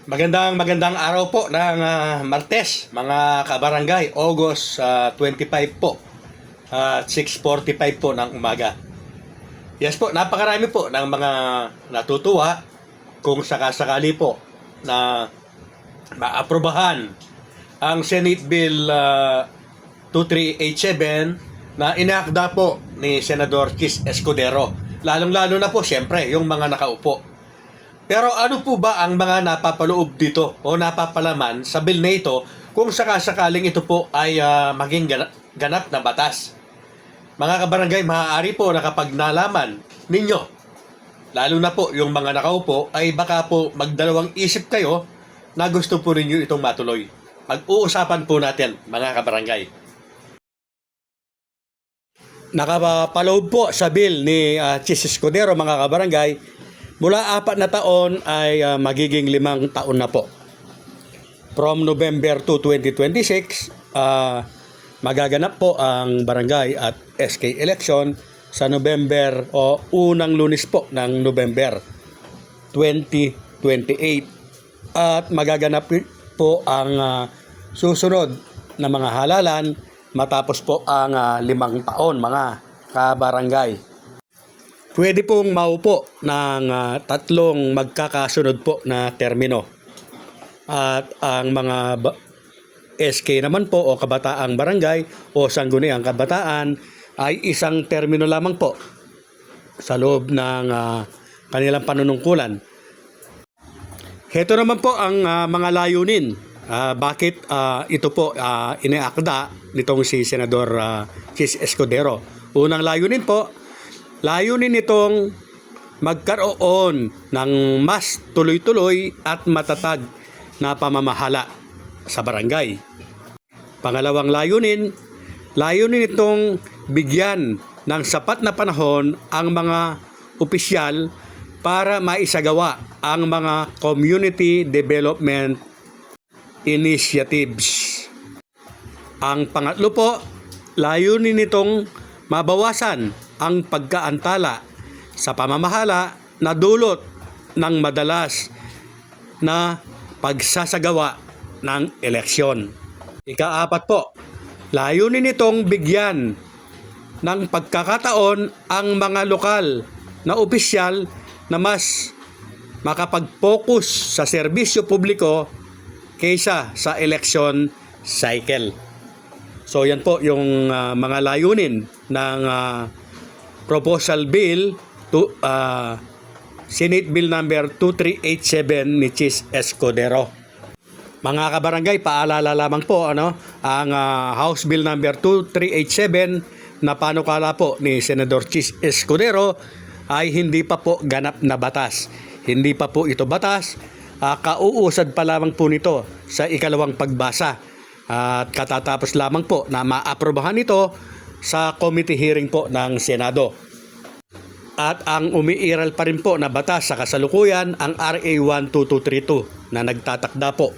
Magandang araw po ng Martes, mga kabarangay, August 25 po, 6:45 po ng umaga. Yes po, napakarami po ng mga natutuwa kung sakasakali po na maaprubahan ang Senate Bill 2387 na inaakda po ni Senador Chis Escudero. Lalong-lalo na po siyempre yung mga nakaupo. Pero ano po ba ang mga napapaloob dito o napapalaman sa bill na ito kung sakasakaling ito po ay maging ganap na batas? Mga kabarangay, maaari po na kapag nalaman ninyo, lalo na po yung mga nakaupo, ay baka po magdalawang isip kayo na gusto po ninyo itong matuloy. Mag-uusapan po natin, mga kabarangay. Nakapaloob po sa bill ni Chis Escudero, mga kabarangay, mula 4 na taon ay magiging 5 taon na po. From November 2, 2026, magaganap po ang barangay at SK election sa November o unang Lunes po ng November 2028. At magaganap po ang susunod na mga halalan matapos po ang 5 taon, mga kabarangay. Pwede pong maupo ng 3 magkakasunod po na termino. At ang mga SK naman po o kabataang barangay o sangguniang kabataan ay 1 termino lamang po sa loob ng kanilang panunungkulan. Heto naman po ang mga layunin. Bakit ito po iniakda nitong si Senador Chis Escudero? Unang layunin po, layunin nitong magkaroon ng mas tuloy-tuloy at matatag na pamamahala sa barangay. Pangalawang layunin nitong bigyan ng sapat na panahon ang mga opisyal para maisagawa ang mga community development initiatives. Ang pangatlo po, layunin nitong mabawasan ang pagkaantala sa pamamahala na dulot ng madalas na pagsasagawa ng eleksyon. Ika-4 po, layunin nitong bigyan ng pagkakataon ang mga lokal na opisyal na mas makapag-focus sa serbisyo publiko kaysa sa election cycle. So yan po yung mga layunin ng proposal bill to Senate Bill number 2387 ni Chis Escudero. Mga kabarangay, paalala lamang po ang House Bill number 2387 na panukala po ni Senador Chis Escudero ay hindi pa po ganap na batas. Hindi pa po ito batas. Kauusad pa lamang po nito sa ikalawang pagbasa. At katatapos lamang po na maaprobahan ito sa committee hearing po ng Senado. At ang umiiral pa rin po na batas sa kasalukuyan ang RA 12232 na nagtatakda po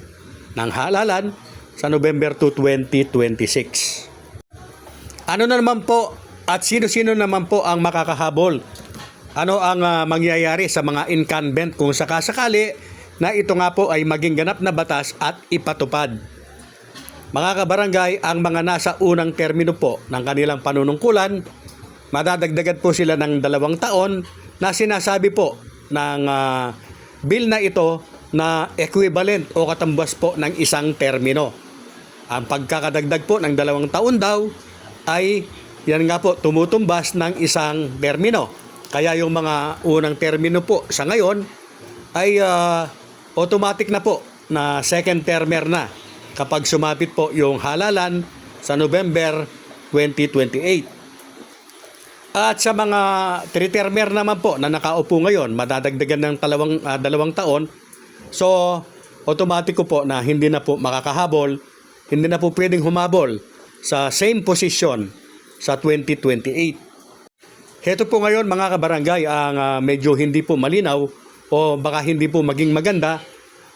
ng halalan sa November 2, 2026. Ano na naman po at sino-sino naman po ang makakahabol? Ano ang mangyayari sa mga incumbent kung sakasakali na ito nga po ay maging ganap na batas at ipatupad? Mga kabarangay, ang mga nasa unang termino po ng kanilang panunungkulan, madadagdagan po sila ng 2 taon na sinasabi po ng bill na ito na equivalent o katambas po ng 1 termino. Ang pagkakadagdag po ng 2 taon daw ay yan nga po tumutumbas ng 1 termino. Kaya yung mga unang termino po sa ngayon ay automatic na po na second termer na kapag sumapit po yung halalan sa November 2028. At sa mga 3-termer naman po na nakaupo ngayon, madadagdagan ng 2 taon. So, automatic po na hindi na po makakahabol, hindi na po pwedeng humabol sa same position sa 2028. Heto po ngayon, mga kabarangay, ang medyo hindi po malinaw o baka hindi po maging maganda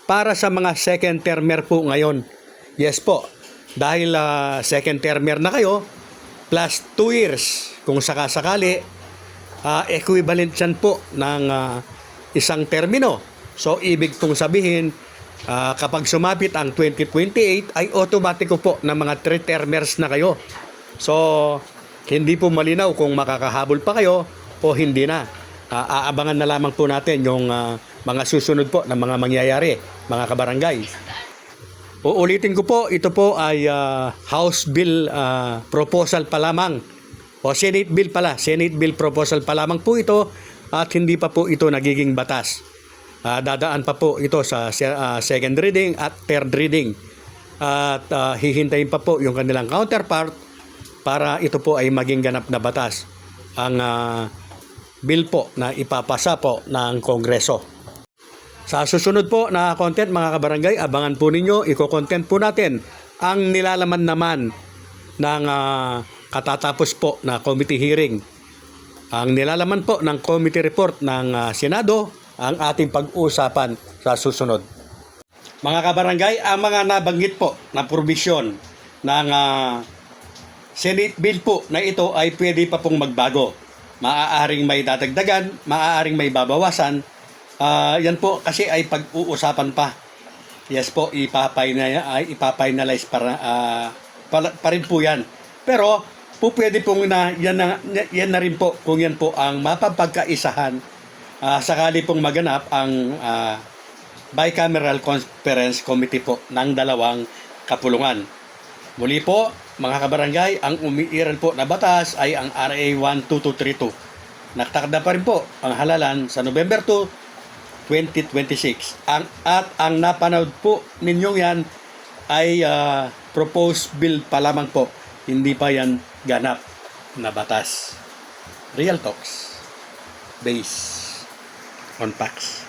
para sa mga second termer po ngayon. Yes po, dahil second termer na kayo, plus 2 years kung sakasakali, equivalent yan po ng 1 termino. So, ibig pong sabihin, Kapag sumapit ang 2028 ay automatiko po na mga 3 termers na kayo. So, hindi po malinaw kung makakahabol pa kayo o hindi na. Aabangan na lamang po natin yung mga susunod po na mga mangyayari, mga kabarangay. Uulitin ko po, ito po ay House Bill proposal pa lamang. O Senate Bill pala, Senate Bill proposal pa lamang po ito at hindi pa po ito nagiging batas. Dadaan pa po ito sa second reading at third reading. At hihintayin pa po yung kanilang counterpart para ito po ay maging ganap na batas. Ang bill po na ipapasa po ng Kongreso. Sa susunod po na content mga kabarangay, abangan po ninyo, iko-content po natin ang nilalaman naman ng katatapos po na committee hearing. Ang nilalaman po ng committee report ng Senado, ang ating pag-uusapan sa susunod. Mga kabarangay, ang mga nabanggit po na provision ng Senate bill po na ito ay pwede pa pong magbago. Maaaring may dadagdagan, maaaring may babawasan. Yan po kasi ay pag-uusapan pa. Yes po, ipafinalize pa rin po yan. Pero po pwede pong yan na rin po kung yan po ang mapapagkaisahan sakali pong maganap ang Bicameral Conference Committee po ng dalawang kapulungan. Muli po, mga kabarangay, ang umiiral po na batas ay ang RA 12232. Nakatakda pa rin po ang halalan sa November 2, 2026. At ang napanood po ninyong yan ay proposed bill pa lamang po. Hindi pa yan ganap na batas. Real talks based on facts.